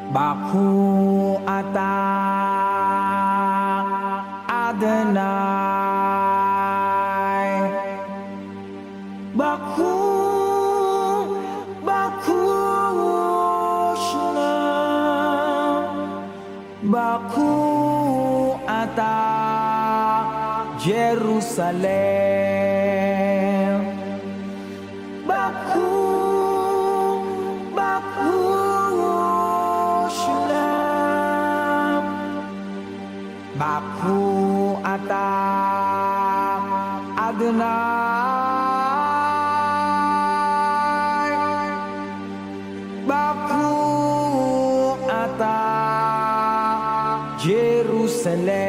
Baku ata Adonai. Baku, Baku Shalom. Baku ata Jerusalem. Baku, Baku Shalom. Baku ata Adonai. Baku ata Jerusalem.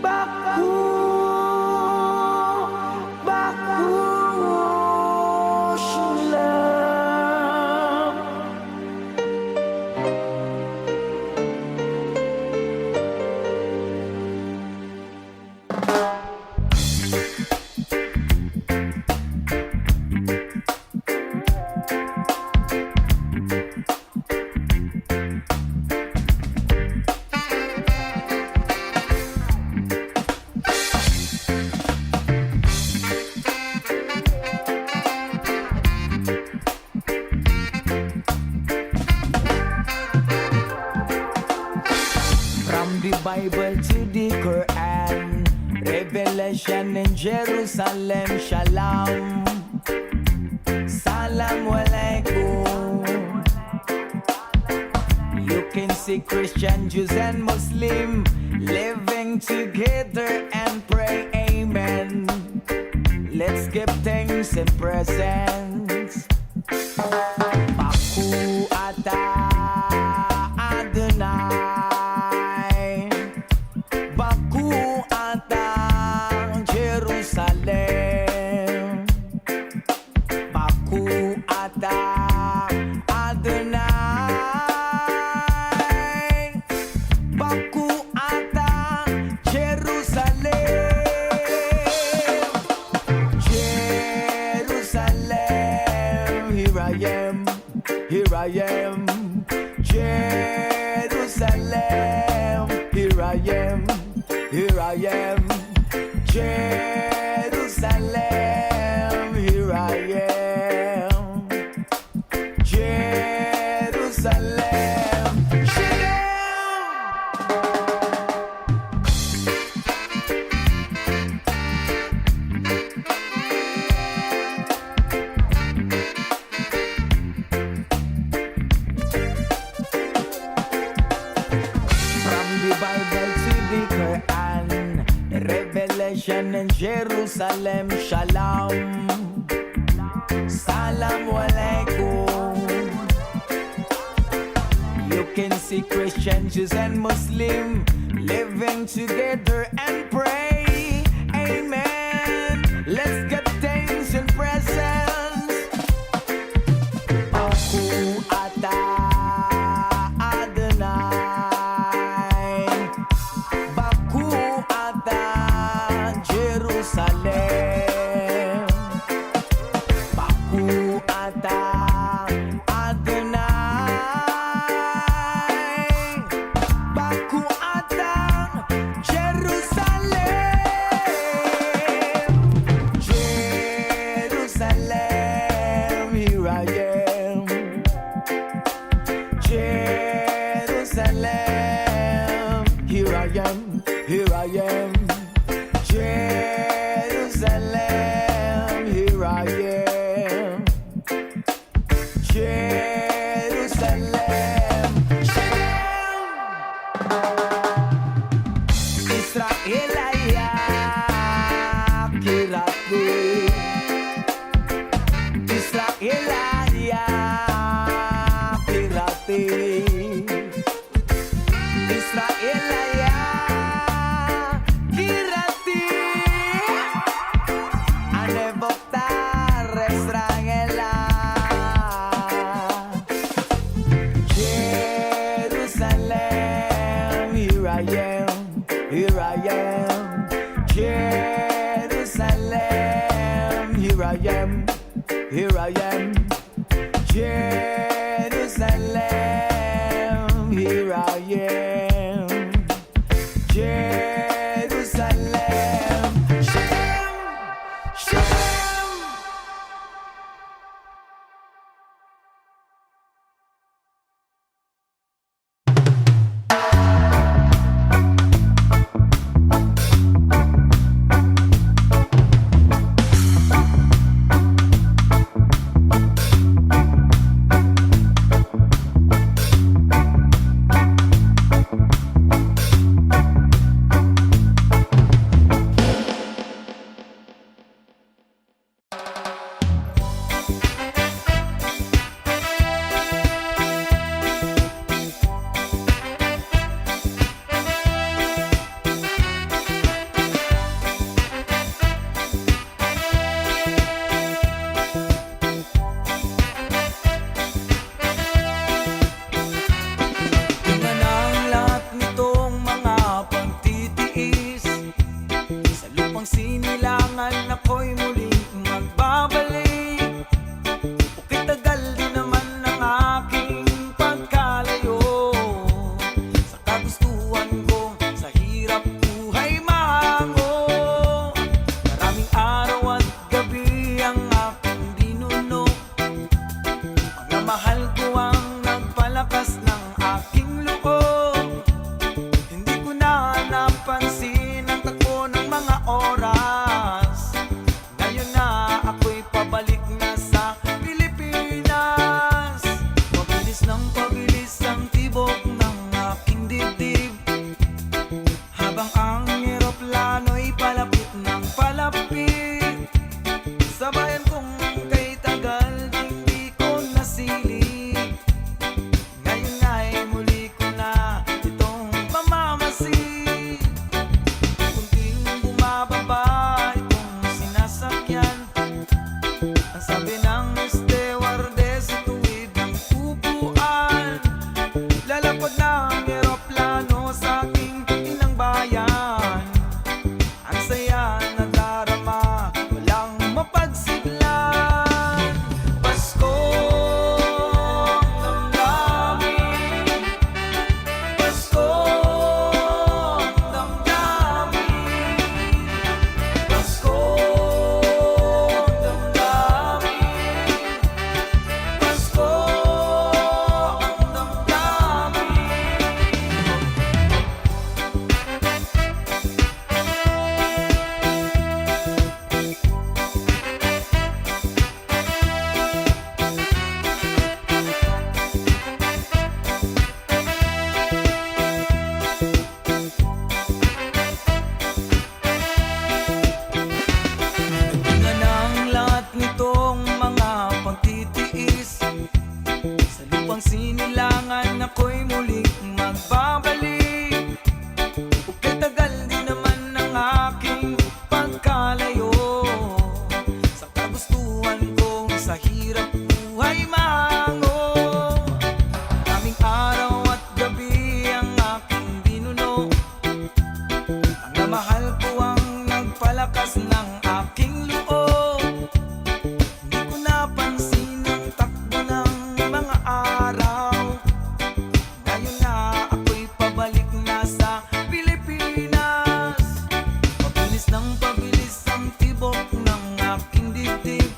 Baku, Baku Shalom. From the Bible to the Quran, Revelation in Jerusalem, Shalom, Salam Alaikum. You can see Christian, Jews and Muslim living together and pray Amen. Let's give thanks and presents. Baku ata Adonai. Baku ata Jerusalem. Baku ata Adonai. Baku ata Jerusalem. Jerusalem, here I am, here I am. Jerusalem, here I am, here I am. Jerusalem, here I am. Jerusalem, from the Bible to the Quran, Revelation in Jerusalem, Shalom, Salam Alaikum. You can see Christian, Jews and Muslim living together and pray Amen. Let's give thanks and presents. Baku ata Adonai. Baku ata Jerusalem. Baku ata Adonai. Baku ata Jerusalem. Jerusalem, here I am. Jerusalem, here I am, here I am. Jerusalem, here I am. Jerusalem, Israel ayak kirati. Israel ayak kirati. Israel ayak kirati. Ane votar Israel. Jerusalem, here I am, here I am. Jerusalem, here I am, here I am. Jerusalem. sinisilangan ako'y muling magbabalik. Bukit tagal din naman ang aking pagkalayo sa kagustuhan ko, sa hirap buhay mahango. Maraming araw at gabi ang aking binuno, mga mahal ko ang nagpalakas ng aking loob. Hindi ko na napansin ang takbo ng mga oras. Ngayon na ako'y pabalik na sa Pilipinas. Pabilis ng pabilis ang tibok ng aking dibdib, habang ang eroplano'y palapit ng palapit. Sa bayan kong kay tagal di ko nasilip, ngayon ay muli ko na itong mamamasid. Kunting bumababa itong sinasakyan, ang sabi ng stewardess tuwid ng upuan. Lalapag ng eroplano sa aking inang bayan. Ang saya na darama, walang mapagsiglan. Paskong damdamin, Paskong damdamin, Paskong damdamin, Paskong Bunga ng lahat nitong mga pagtitiis, sa lupang sinilangan ako'y muling magbabalik. Bukit tagal din naman ang aking pagkalayo sa kagustuhan kong, sa hirap buhay mahango. Maraming araw at gabi ang aking binuno, ang namahal ko ang nagpalakas ng aking loob. Hindi ko napansin ang takbo ng mga araw. Ngayon na ako'y pabalik na sa Pilipinas. Pabilis ng pabilis ang tibok ng aking dibdib,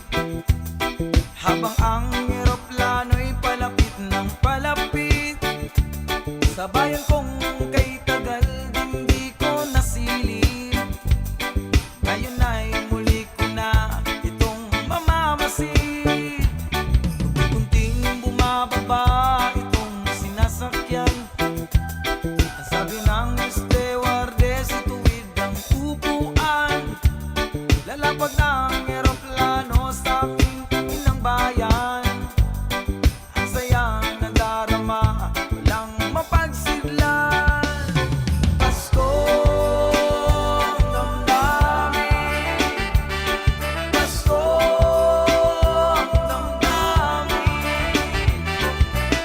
habang ang eroplano'y palapit ng palapit. Sa bayan kong kay tagal din di ko nasilip, ngayon ay muli ko na itong mamamasid. Kunting bumababa itong sinasakyan, ang sabi ng stewardess tuwid ang upuan. Lalapag ng eroplano sa aking inang bayan. Ang saya na darama, walang mapagsidlan. Paskong damdamin, Paskong damdamin,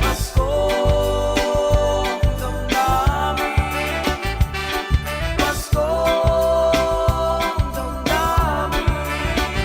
Paskong damdamin, Paskong damdamin.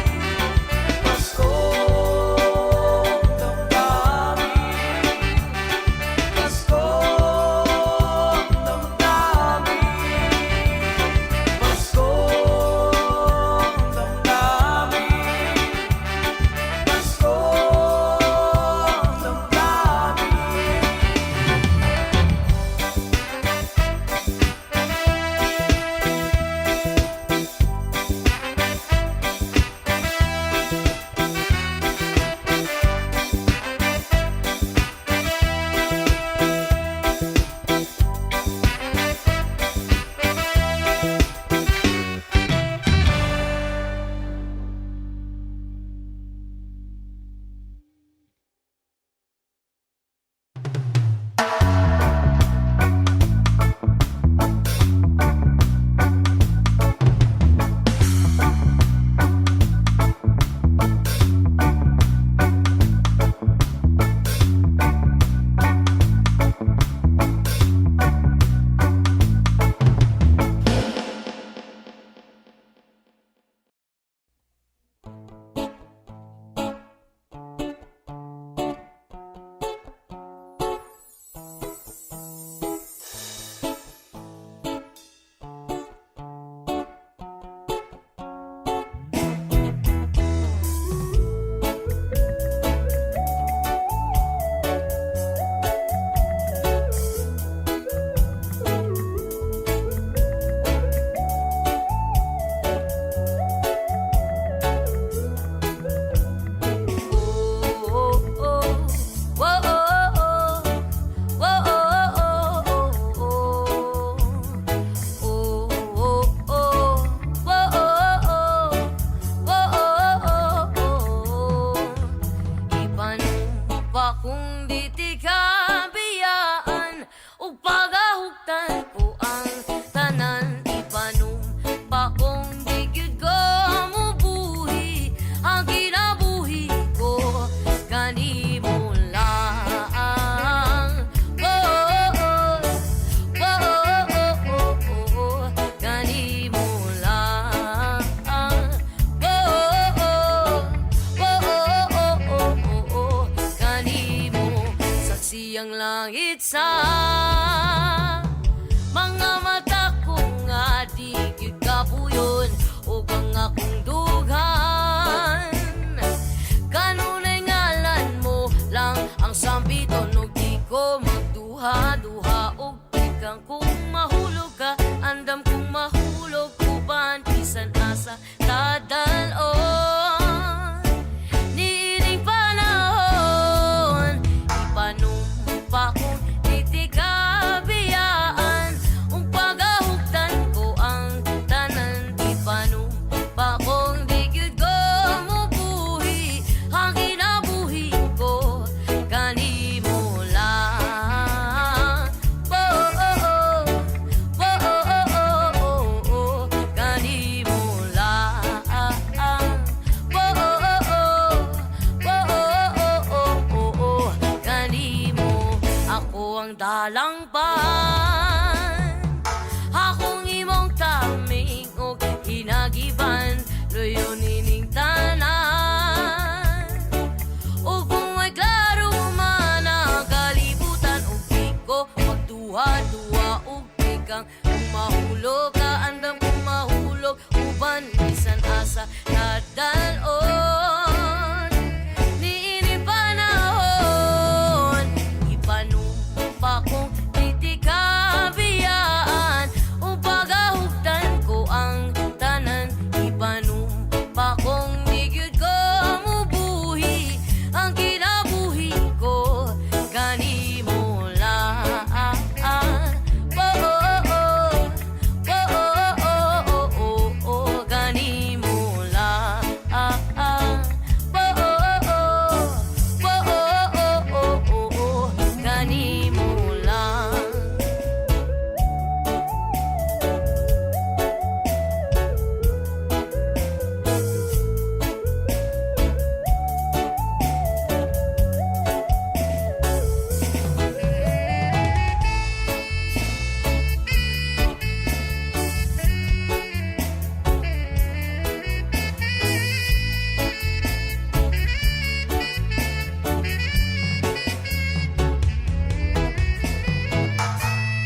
isa. Mga mata ko nga di gyud kapuyon ug ang akong dughan. Kanunay ngalan mo lang ang sambiton ug di ko magduha-duha ug ikang kung mahulog ka andam kung mahulog uban bisan asa tadalon. Niining panahon ipanumpa kong titikabiyaan ung pagahugtan ko ang tanan ipanumpa kong di gyud ko mubuhi ang kinabuhi ko kanimo lang. Oh, oh, oh. Oh, oh, oh, oh, oh, oh. Kanimo lang. Oh, oh, oh, oh. Oh, oh, oh, oh, oh, oh. Kanimo ako ang dalangpan, akong imong taming og hinagiban loyo nining tanan. Ug kung may klaro man ang kalibutan ug di ko magduha-duha ug ikang kung mahulog ka andam kung mahulog uban bisan asa nadalon. Niini panahon ipanumpa kong titikabiyaan ug pagahugtan ko ang tanan ipanumpa kong di gyud ko mubuhi ang kinabuhi ko kanimo lang. Oh, oh, oh. Oh, oh, oh, oh, oh, oh. Kanimo lang. Oh, oh, oh. Oh, oh, oh, oh, oh. Kanimo lang.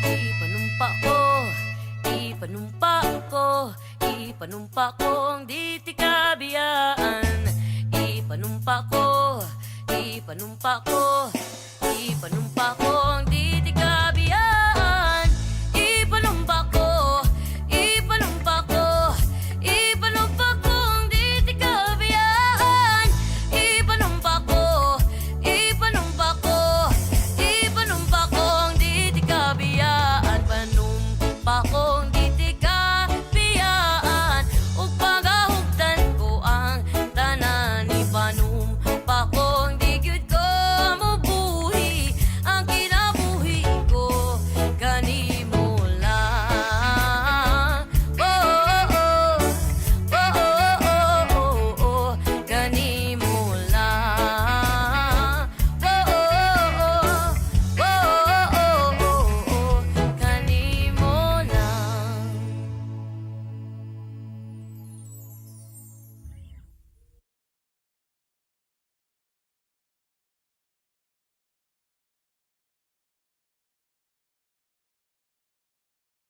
Ipanumpa ko, ipanumpa ko, ipanumpa kong di tikabiyaan. Ipanumpa ko, ipanumpa ko, ipanumpa kong di tikabiyaan. Ipanumpa ko, ipanumpa ko, ipanumpa kong di tikabiyaan. Ipanumpa ko, ipanumpa ko, ipanumpa kong di tikabiyaan. Panumpa kong di tikabiyaan ug pagahugtan ko ang tanan ipanumpa kong di gyud ko mubuhi ang kinabuhi ko kanimo lang. Oh, oh, oh. Oh, oh, oh, oh, oh. Kanimo lang. Oh, oh, oh. Oh, oh, oh, oh. Kanimo lang.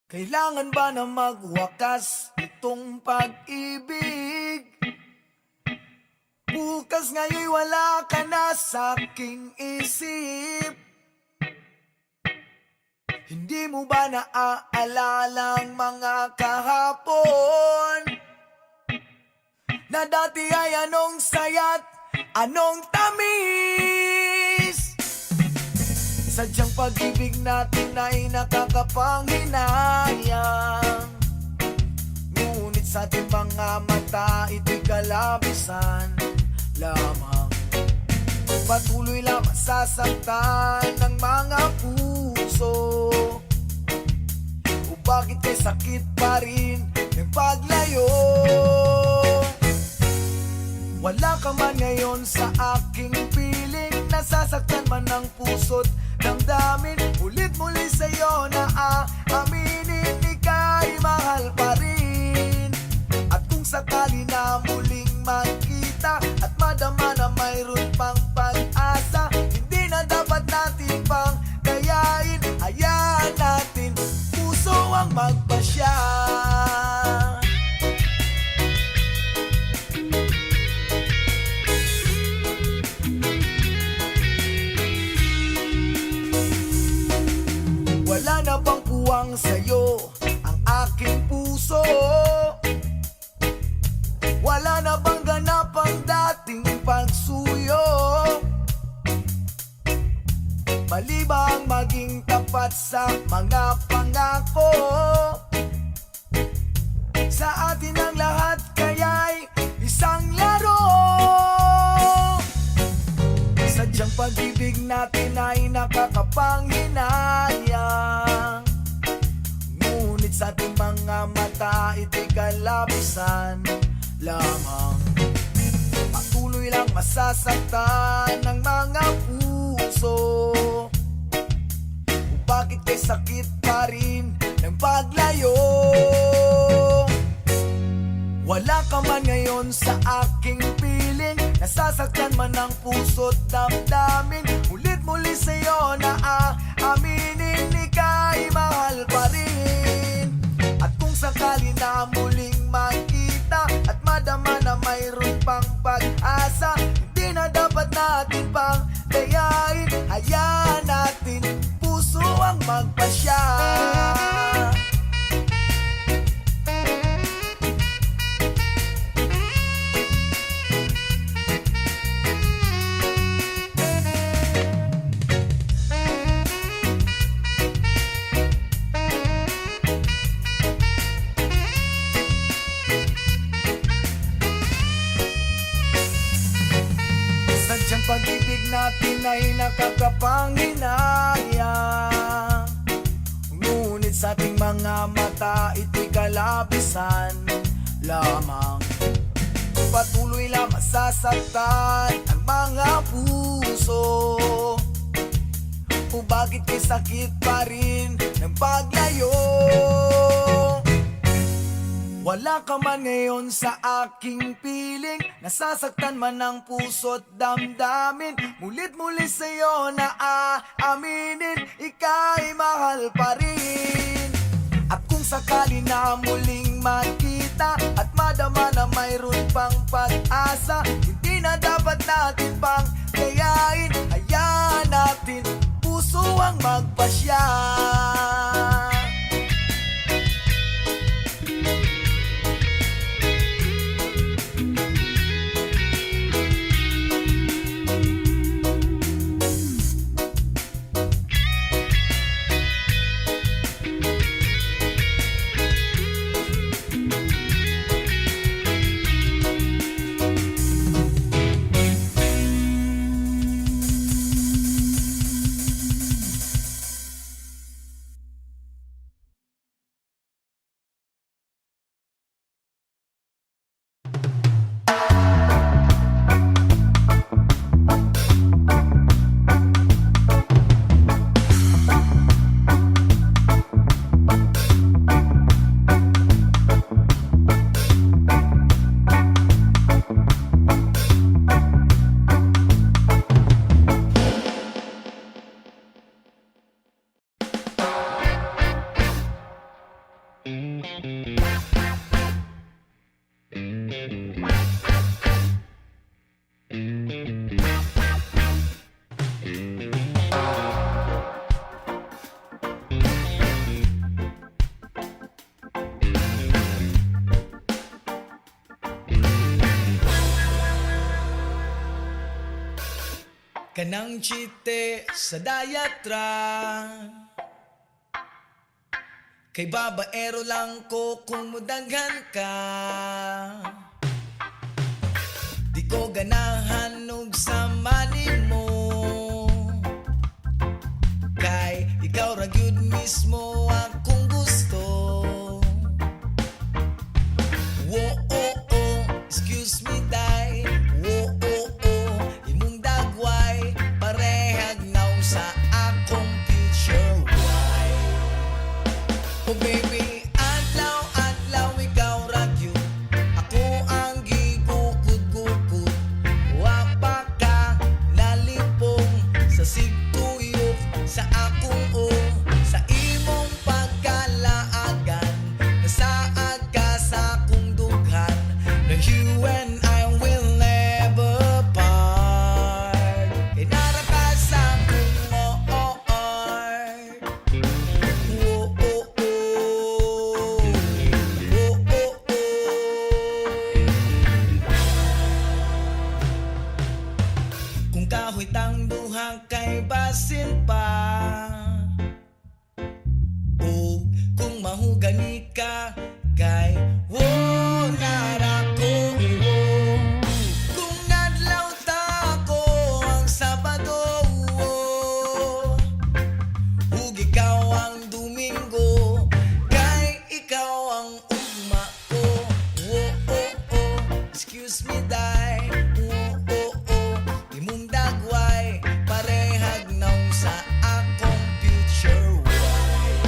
Kailangan ba na magwakas itong pag-ibig? Bukas nga'y wala ka na sa aking isip. Hindi mo ba naaalala ang mga kahapon na dati ay anong saya't anong tamis? Sadyang pag-ibig natin ay nakakapanghinayang, ngunit sa ating mga mata ito'y kalabisan lamang. Patuloy lang masasaktan ng mga puso. O bakit kay sakit pa rin ng paglayo? Wala ka man ngayon sa aking piling, nasasaktan man ng puso't damdamin. Ulit-muli sa'yo na aaminin, ika'y mahal pa rin. At kung sakali na muling magkita at madama na mayroon pang pag-asa, hindi na dapat natin pang gayahin tapat sa mga pangako. Sa atin ang lahat kaya'y isang laro. Sadyang pag-ibig natin ay nakakapanghinayang, ngunit sa ating mga mata ito'y kalabisan lamang. Patuloy lang masasaktan ng mga puso. Kung bakit kay sakit pa rin ng paglayo. Wala ka man ngayon sa aking piling, nasasaktan man ang puso't damdamin. Ulit muli sa'yo na aaminin, ika'y mahal pa rin. At kung sakali na muling makita at madama na mayroon pang pag-asa, hindi na dapat natin pang dayain. Hayaan natin puso ang magpasya. Sadyang pag-ibig natin ay nakakapanghinayang, ngunit sa ating mga mata ito'y kalabisan lamang. Patuloy lang masasaktan ang mga puso. O bakit kay sakit pa rin ng paglayo. Wala ka man ngayon sa aking piling, nasasaktan man ang puso't damdamin. Mulit muli sa'yo na aaminin, ika'y mahal pa rin. At kung sakali na muling makita at madama na mayroon pang pag-asa, hindi na dapat natin pang kayain. Hayaan natin puso ang magpasya. Kanang chite sa dayatra, kay babaero lang ko kung mudaghan ka. Di ko ganahan og samanin mo, kay ikaw ra gyud mismo akong gusto. Wo oh oh, excuse me day. Wo oh oh, imong dagway parehag naw sa akong future wife. Oh baby, adlaw ikaw ra gyud ako ang gigukod-gukod. Wa pa ka nalipong sa sigtuyok sa akong sa imong pagkalaagan. Nasaad ka sa akong dughan, na you and I will never part. Inara ka sa akong heart. Oh, oh, oh. Oh, oh, oh. Kung kahoy tang duha kay basin pa, iday. Imong dagway parehag naong sa akong future wife.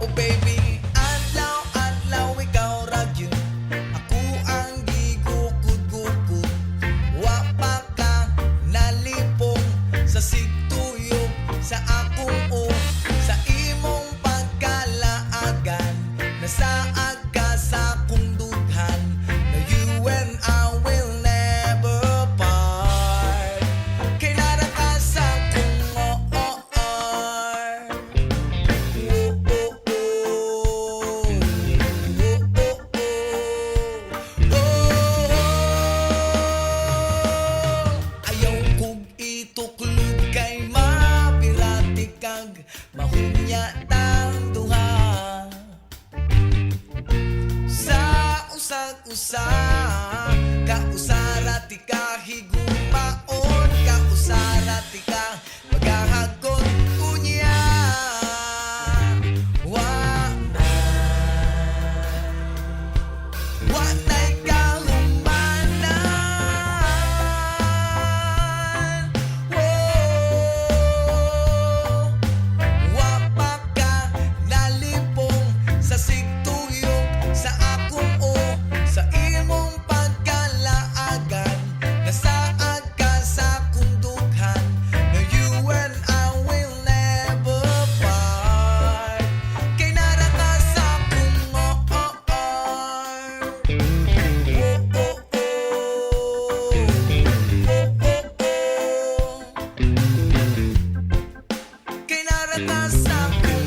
Oh baby, adlaw ikaw ra gyud ako ang gigukod-gukod. Wa pa ka nalipong sa sigtuyog sa akong sa imong pagkalaagan. Nasaad ka sa akong dughan. Na you and I will never part. Kay nara ka sa akong ayaw kog ituklod kay mapirati kag mahunya tang duha. Sa usag-usa kausarati ka higumaon, kausarati ka magahagod unya. Wanay kahumanan. Wa pa ka nalipong sa sigtuyog sa akong sa imong pagkalaagan. Nasaad ka sa akong dughan. Na you and I will never part. Kay nara ka sa akong kay nara ka sa akong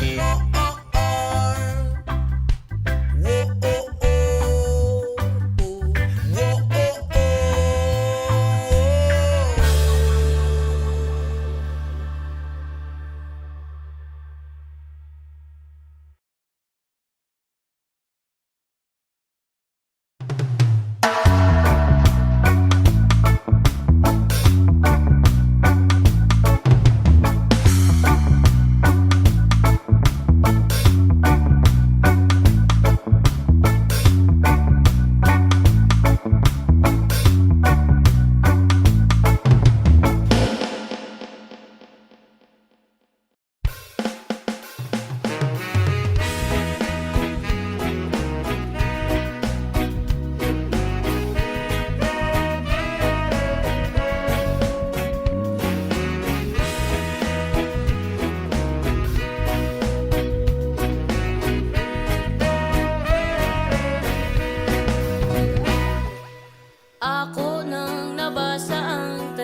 ako nang nabasa ang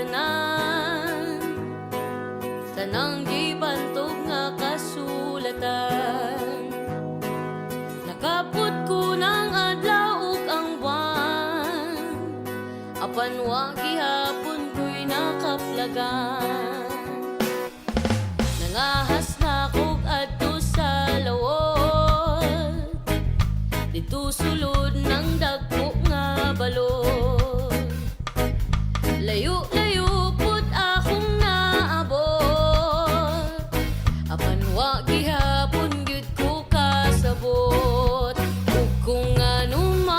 tanang di bantog nga kasulatan. Nakaput ko ng adlaw ug ang buwan, apan wa gihapon ko'y nakaplagan. Nangahas na kog adto sa lawot, dito sulod ng dagko nga balot. Layo-layo pud akong naabot, apan wa gihapon gyud ko kasabot. Ug kung anumang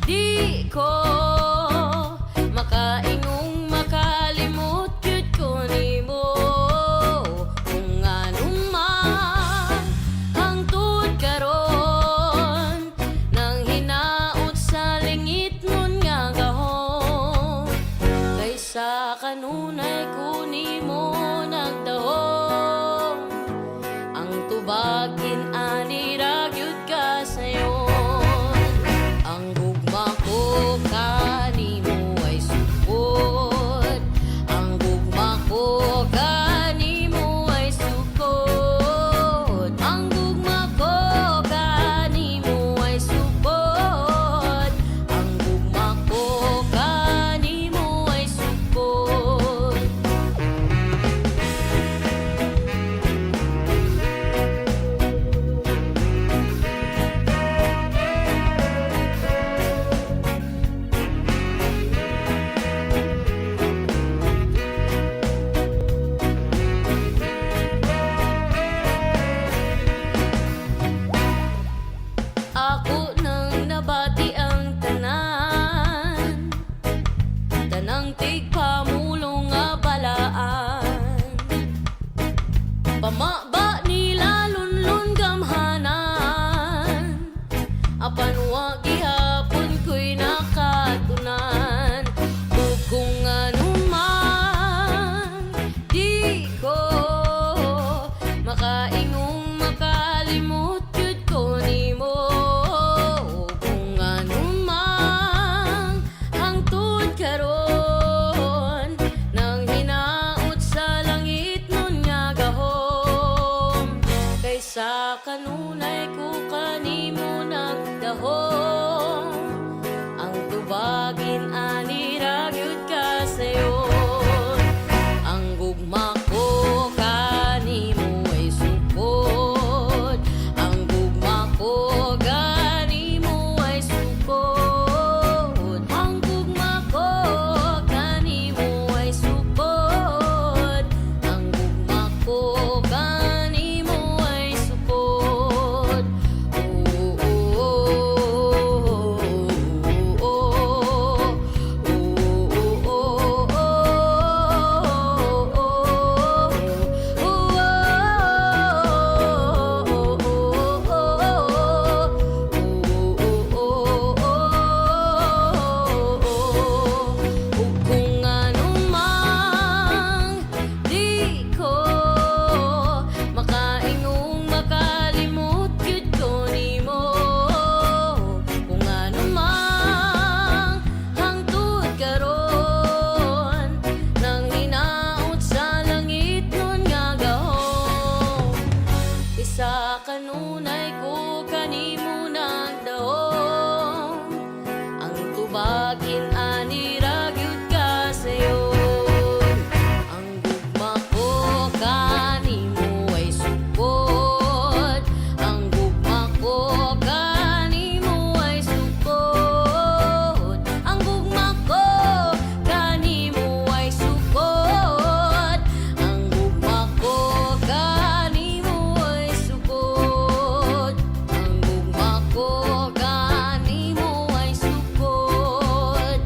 di ko makaingong makalimot gyud ko nimo. Kung anumang hangtod karon nang hinaot sa lingit nun nga gahom, kaysa kanunay ko nimo nagdahom. Ang tubagin ani ra gyud ka sayon. Ang gugma ko kanimo ay sukod. Ang gugma ko kanimo ay sukod. Ang gugma ko kanimo ay sukod. Ang gugma ko kanimo ay sukod. Ubagin ani ragyud ka sayo. Ang gugma ko kanimo ay sukod. Ang gugma ko kanimo ay sukod. Ang gugma ko kanimo ay sukod. Ang gugma ko kanimo ay sukod. Ang gugma ko kanimo ay sukod.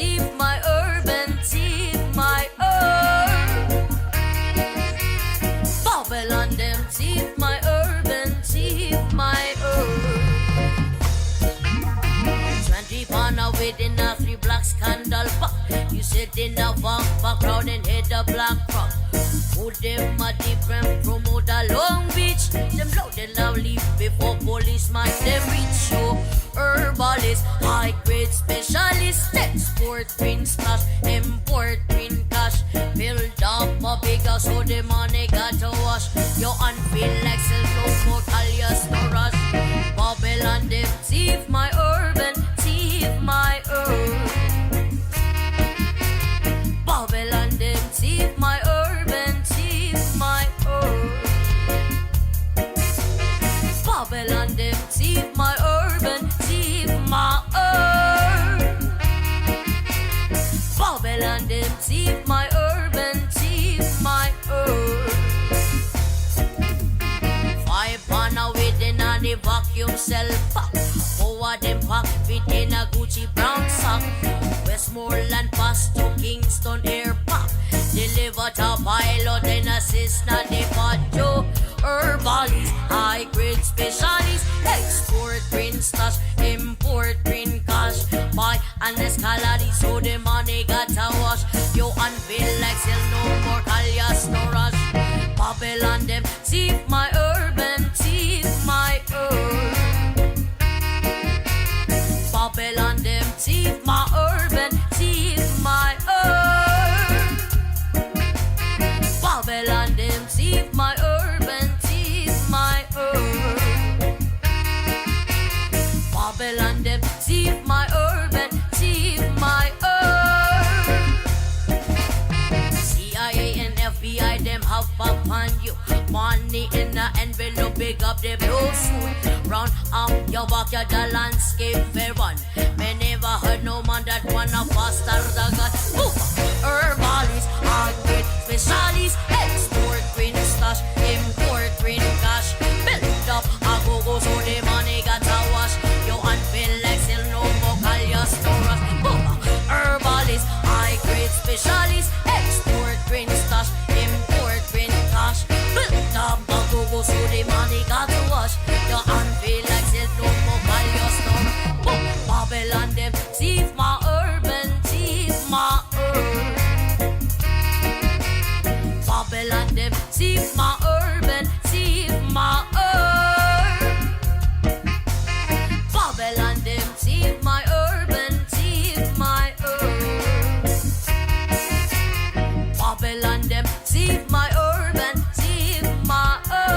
thief my urban, thief my herb. Babylon them thief my urban, thief my herb. 20 pana within a 3 black scandal pop. You sit in a background and hit the black rock. Who them a different promote a Long Beach? Them loud and loud leave before policeman them reach you. Herbalist, high grade specialist, export green stash, import green cash. Build up a big house so the money got to wash. You unfeel like sell no more alias no rush. Babylon them thief my urban, thief my herb. Babylon them thief my urban, thief my herb. Babylon them thief my urban, thief my herb. Babylon them thief my urban, thief my herb. 5 pana within a the vacuum cell pack. 4 of them pack within a Gucci brown sack. Westmoreland pass to Kingston Air Park. Deliver to pilot and assist na the patio. Herbalist, high grade specialist, export green stash, import green cash. Buy an escalade so the money got to wash. You unfeel like sell no more alias no rush. Babylon them thief my urban, thief my herb. Babylon them thief my urban, thief my herb. Babylon them thief my urban, thief my herb. Babylon them thief my urban, thief my herb. CIA and FBI them have upon you. Money in the envelope, big up the blue suit. Round up your backyard, the landscape fair one. Me never heard no man that wanna faster the God. Herbalist, hard grade specialist, export green stash, import green cash. Build up a go-go so the money got to wash. You unfeel like sell no more alias no rush. Herbalist, high grade specialist, export green stash, import green cash. Build up a go-go so the money got to wash. You unfeel like sell no more alias no rush. Babylon them thief my urban, thief my herb. Babylon them thief my urban, thief my herb. Babylon them thief my urban, thief my herb. Babylon them thief my urban, thief my herb.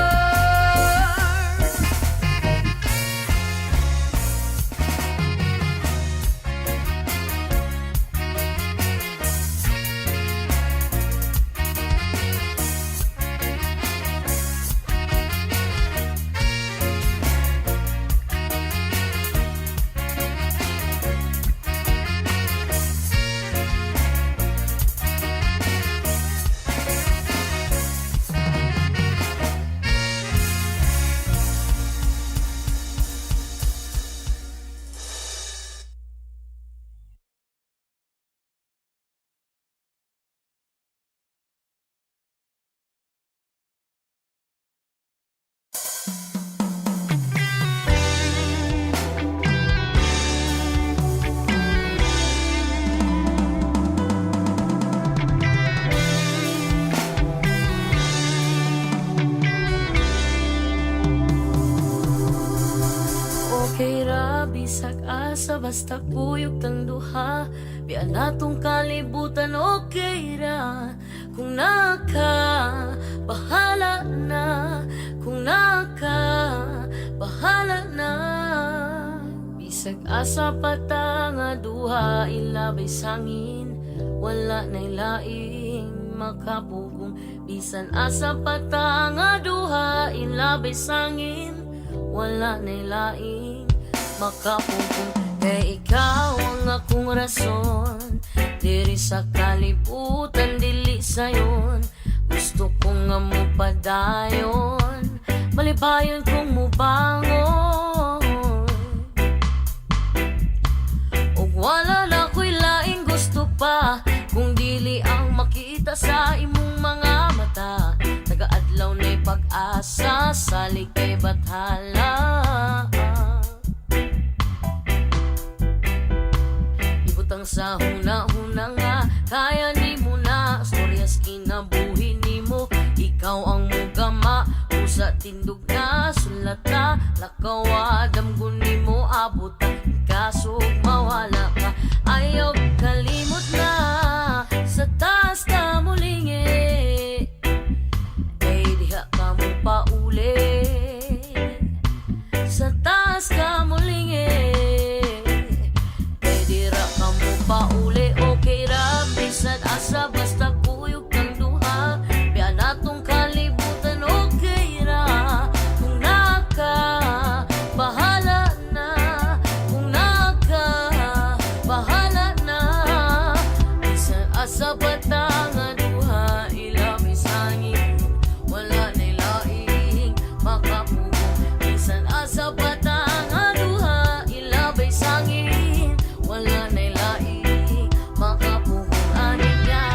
Sa basta kuyog tang duha, biya natong kalibutan okay ra. Kung naka, bahala na. Kung naka, bahala na. Bisag asa pata nga duha, ilabay sangin, wala na ilaing makapugong. Bisan asa pata nga duha, ilabay sangin, wala na ilaing makapugong. Kay ikaw ang akong rason, diri sa kalibutan, dili sayon. Gusto ko nga mo padayon, malibayon kong mubangon. Og wala na ko'y laing gusto kita sa imong mga mata, taga-adlaw na'y pag-asa sa likay bathala. Ibutang sa huna-huna nga, kaya ni mo na storyas kinabuhi ni mo. Ikaw ang mugama, usa tindog na sulata, lakawa damgon ni mo abot, kasog mawala ka. Ayaw kalimot na sa taas ka mulingi, kay diha ka mo pauli. Sa taas ka mulingi, kay dira ka mo pauli. Okay ra bisan asa basta kuyog kang duha, biya natong kalibutan. Okay ra kung naka bahala na, kung naka bahala na. Bisan asa batang duha, ilami sangin, wala na'y laing makapugong. Bisan asa batang duha, ilabay sangin, wala na'y laing makapugong. Anin yan,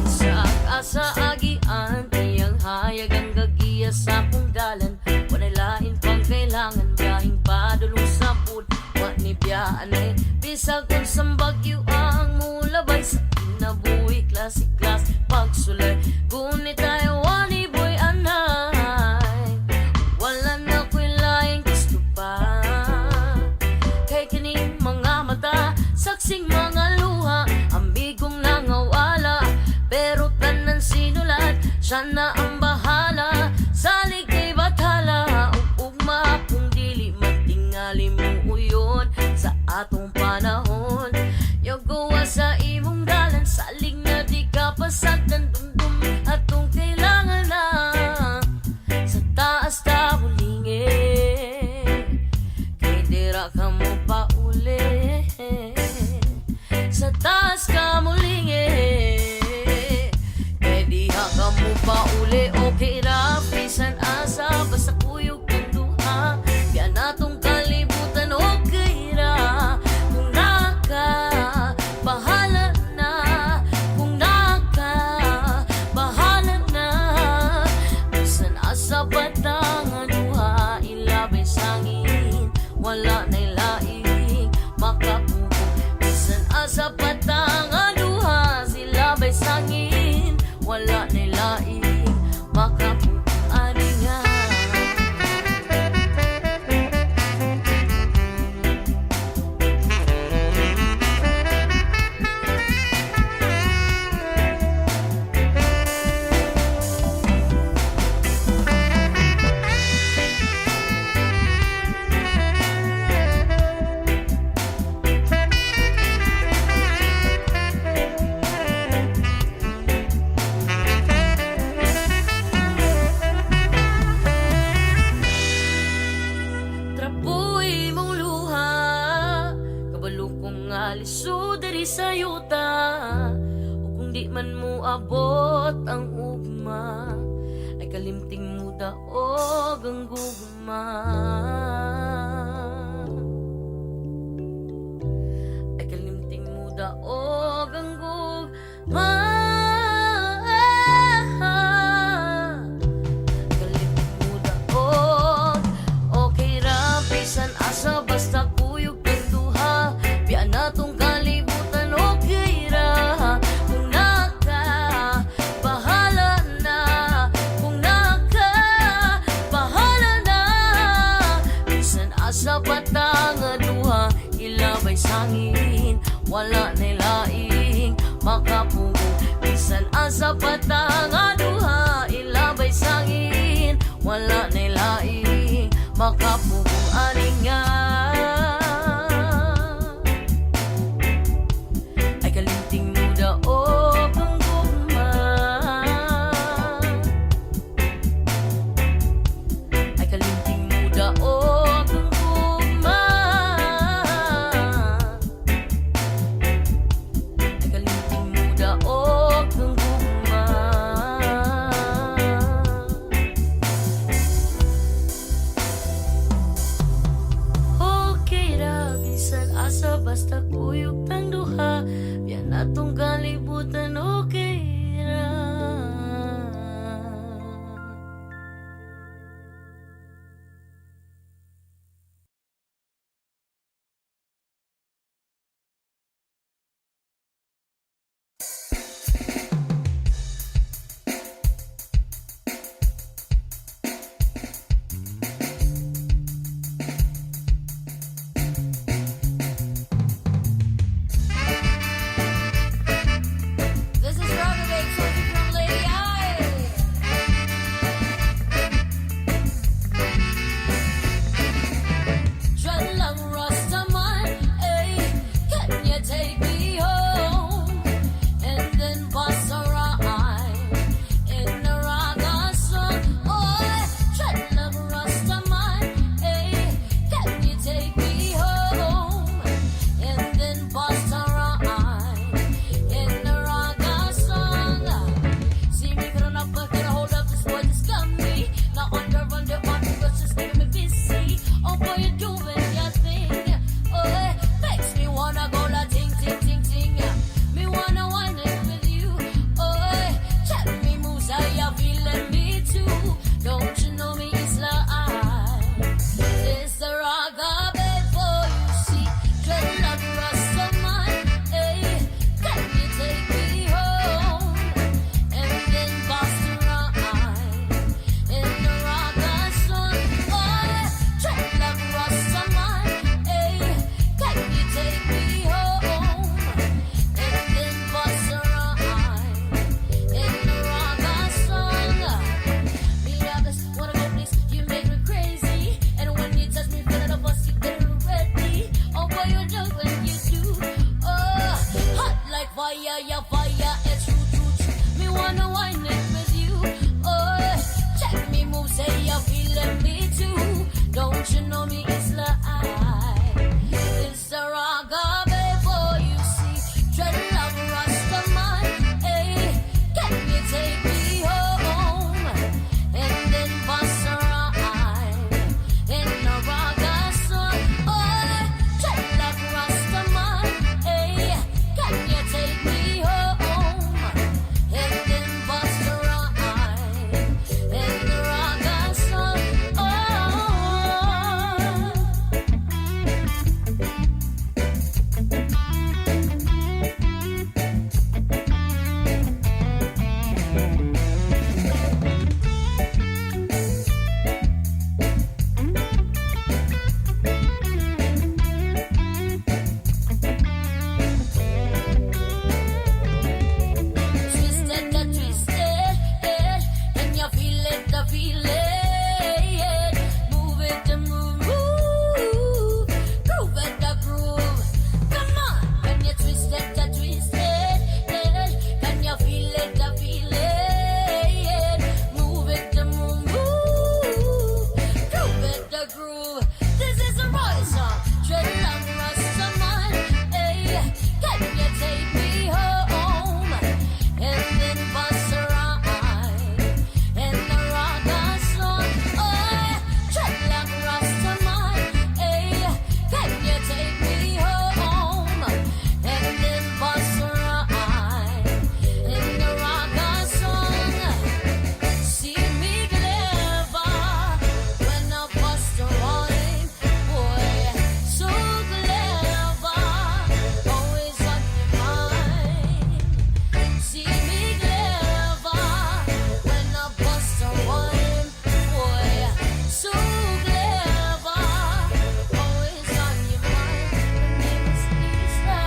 sa asa agian, iyang hayag ang gagiya sa akong dalan. Walay lain pang kailangan, biyahing padulong sa pud, wa ni biyaan ay bisag unsang bagyo ang mulabay sa kinabuhi. Klase-klas pagsulay, gunit tayo wani boy anay, wala na ko'y laing gusto pa. Kay kining mga mata, saksing mga luha, amigong nangawala, pero tanan sinulat, siya na ang bahala. Salig kay bathala, ugma kung dili matingali mo uyon sa atong panahon. Yogawa sa imong dalan, salig na di ka pasagdan, dumdum atong kailangan na. Sa taas ta mulingi, kay dira ka mo pauli. Sa taas ka mulingi, kay diha ka mo pauli. Okay ra bisan asa basta kuyog kang duha, biya natong kalibutan. Okay ra kung naka bahala na, kung naka bahala na. Bisan asa batang duha, ilabay sangin, wala na'y laing makapugong. Bisan asa batang duha, silabay sangin, wala na'y laing makapugong. Aning nga, trapoy mong luha, kabalo kong aliso diri sa yuta. O kung di man mo abot ang ugma, ay kalimting mo daog ang gugma. Ay kalimting mo daog ang gugma. Kalimting mo daog, okay ra bisan asa basta kuyog kang duha, biya natong kalibutan. Okay ra kung naka bahala na, kung naka bahala na. Bisan asa batang duha, ilabay sangin, wala na'y laing makapugong. Bisan asa batang duha, ilabay sangin, wala na'y laing makapugong. Aning nga, ay kalinting mo daog ang gugma, ay kalinting mo daog ang gugma, ay kalinting mo daog ang gugma. don't you know me? It's it's the raga, baby, you see. Dreadlock Rastaman, hey, can you take me home? And then bust a rhyme in the raga song. Oh, dreadlock Rastaman, hey, can you take me home? And then bust a rhyme in the raga song. Oh. Twisted, the twisted, can you feel it, the feeling? Move it, the move, groove it, the groove. Come on, can you twist it, the twisted, can you feel it, the feeling? Move it, the move, groove it, the groove. This is a royal song, Dreadlock Rastaman, hey, can you take me home? And then bust a rhyme in the raga song. Oh, Dreadlock Rastaman, hey, can you take me home? And then bust a rhyme in the raga song. See me clever when I bust a rhyme, boy, so clever, always on your mind. See me clever when I bust a rhyme, boy, so clever, always on your mind. My name is Lisa.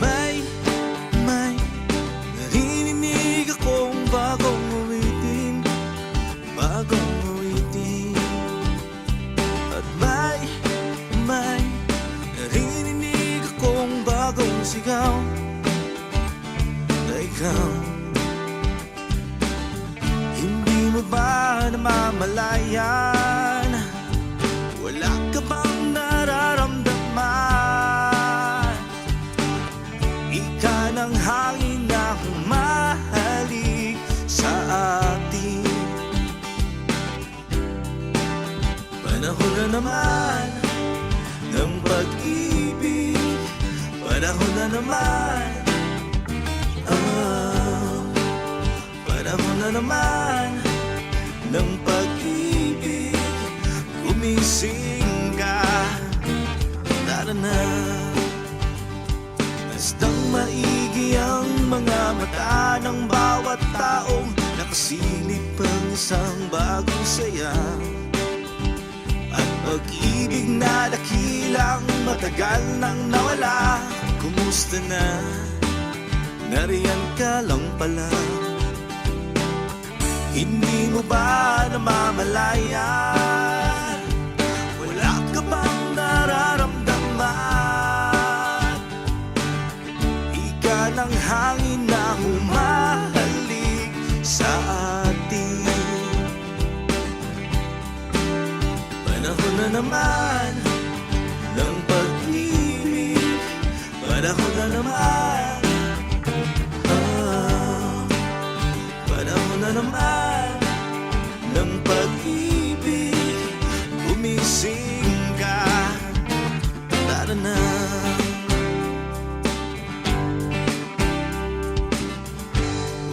May narinig akong bagong awitin, bagong awitin. At may narinig akong bagong sigaw na ikaw. Hindi mo ba namamalayan? Wala ka bang nararamdaman? Ika ng hangin na humahalik sa atin. Panahon na naman ng pag-ibig. Panahon na naman. Panahon na naman ng pag-ibig. Gumising ka, tara na. Bastang maigi ang mga mata ng bawat taong nakasilip ang isang bagong saya. At pag-ibig na dakilang matagal nang nawala. Kumusta na? Nariyan ka lang pala. Hindi mo ba namamalayan? Wala ka bang nararamdaman? Ika ng hangin na humahalik sa atin. Panahon na naman ng pag-ibig. Panahon na naman. Panahon na naman ng pag-ibig. Gumising ka, tara na.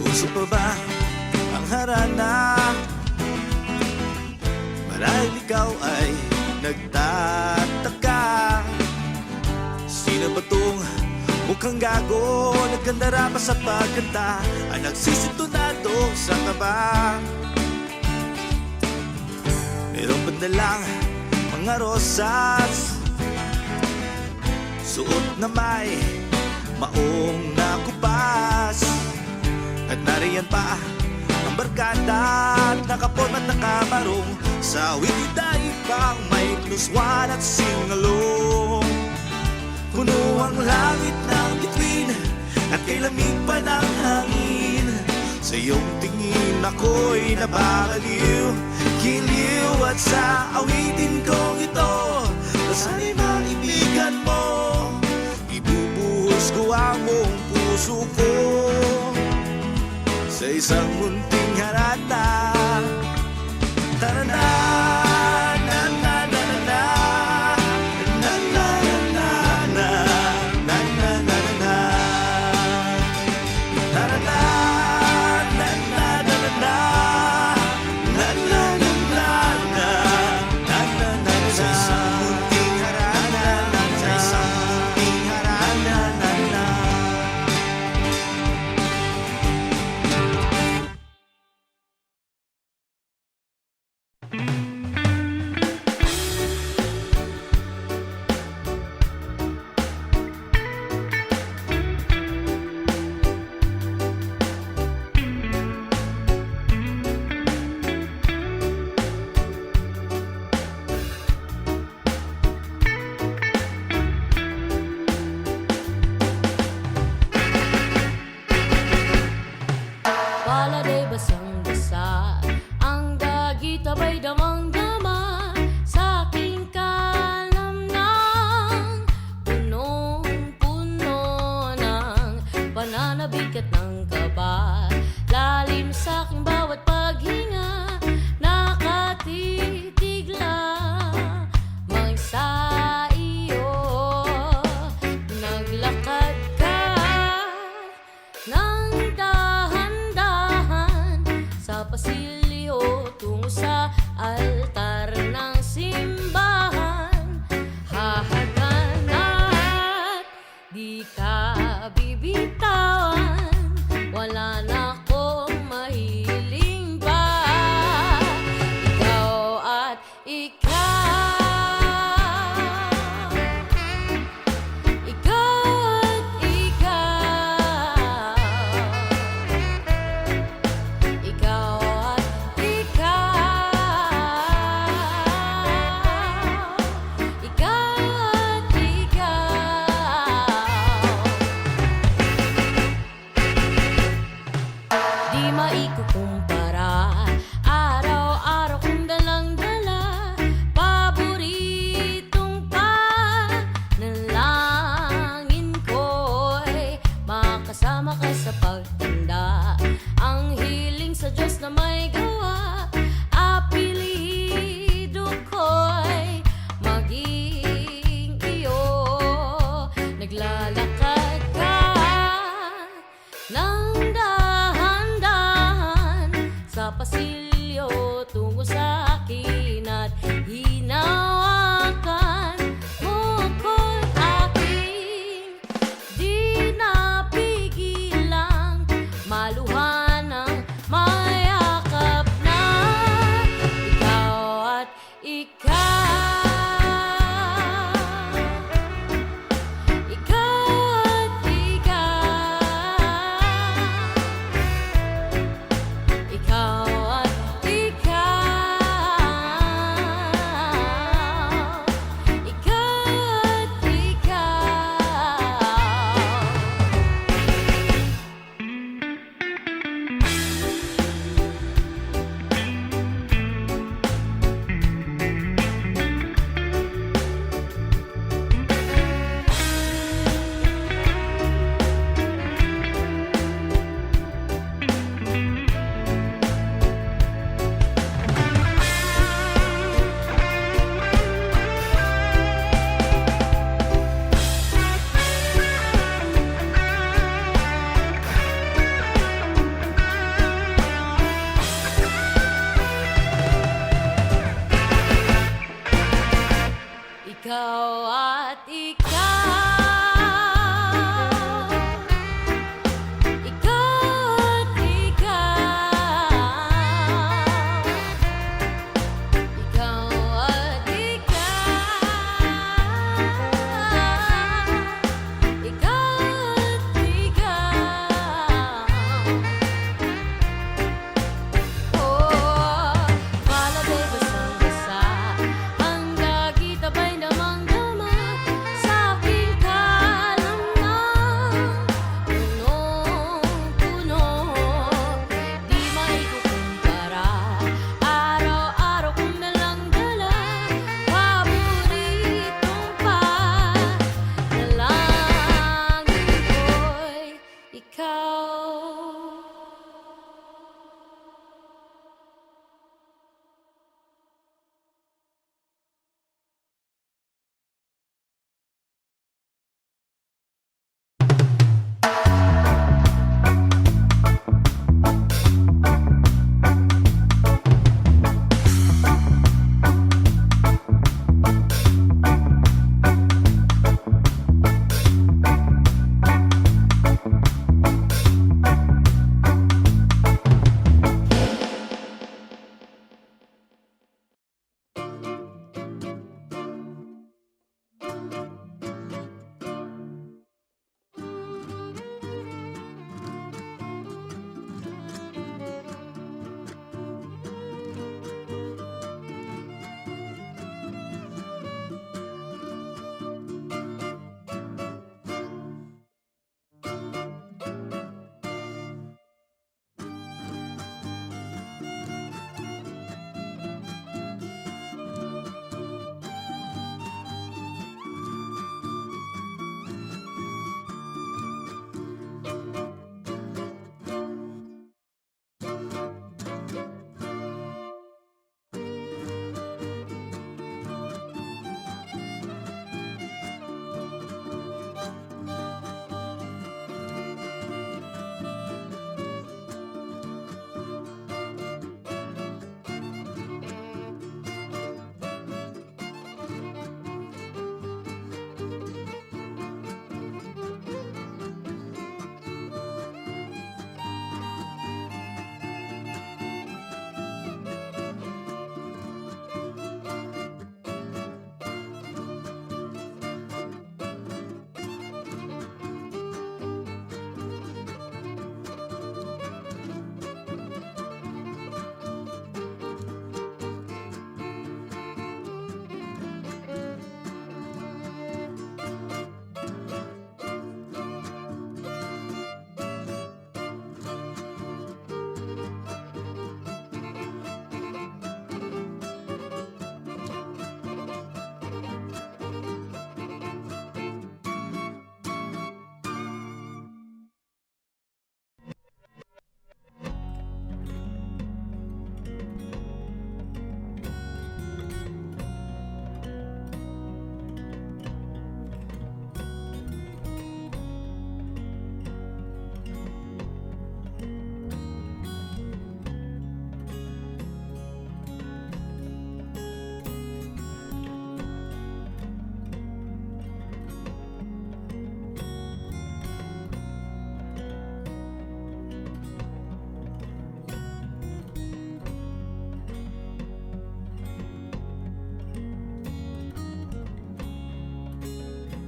Uso pa ba ang harana? Marahil ikaw ay nagtataka. Sino ba tong mukhang gago? Nagkandara pa sa pagkanta, ang nagsisitunado sa kaba. dalang mga rosas, suot na may maong nakupas. At nariyan pa ang barkada at nakapon at nakamarong sa witiday pang may pluswan at singalong. Puno ang langit ng bituin at kay lamig pa ng hangin. Sa iyong tingin ako'y nababaliw, giliw at sa awitin kong ito, sana'y maibigan mo, ibubuhos ko ang buong puso ko sa isang munting harata. Tara na, na na na na na, na na na na, na na na na na. Tara na, na na na na na, na na na na na, na na na na. Sa isang munting harata, sa isang munting harata, na na. Paladay basang-basa, ang dagit abay damang-dama sa aking kalamnang. Punong-puno ng pananabik at ng kaba, lalim sa aking bawat paghinga, nakatitig lamang sa iyo. Naglakad ka ng dahan-dahan sa pasilyo tungo sa altar ng simbahan. Hahagan at di ka bibitawan, wala na akong mahiling pa. Ikaw at ikaw, ikaw at ikaw, ikaw at ikaw, ikaw at ikaw. Di maikukumpara, araw-araw kong dalang-dala, paboritong panalangin ko'y makasama ka sa pagtanda. Ang hiling sa Diyos na may gawa, apelido ko'y maging iyo. Naglalakad ka ng dahan-dahan sa pasilyo tungo sa akin at hinaw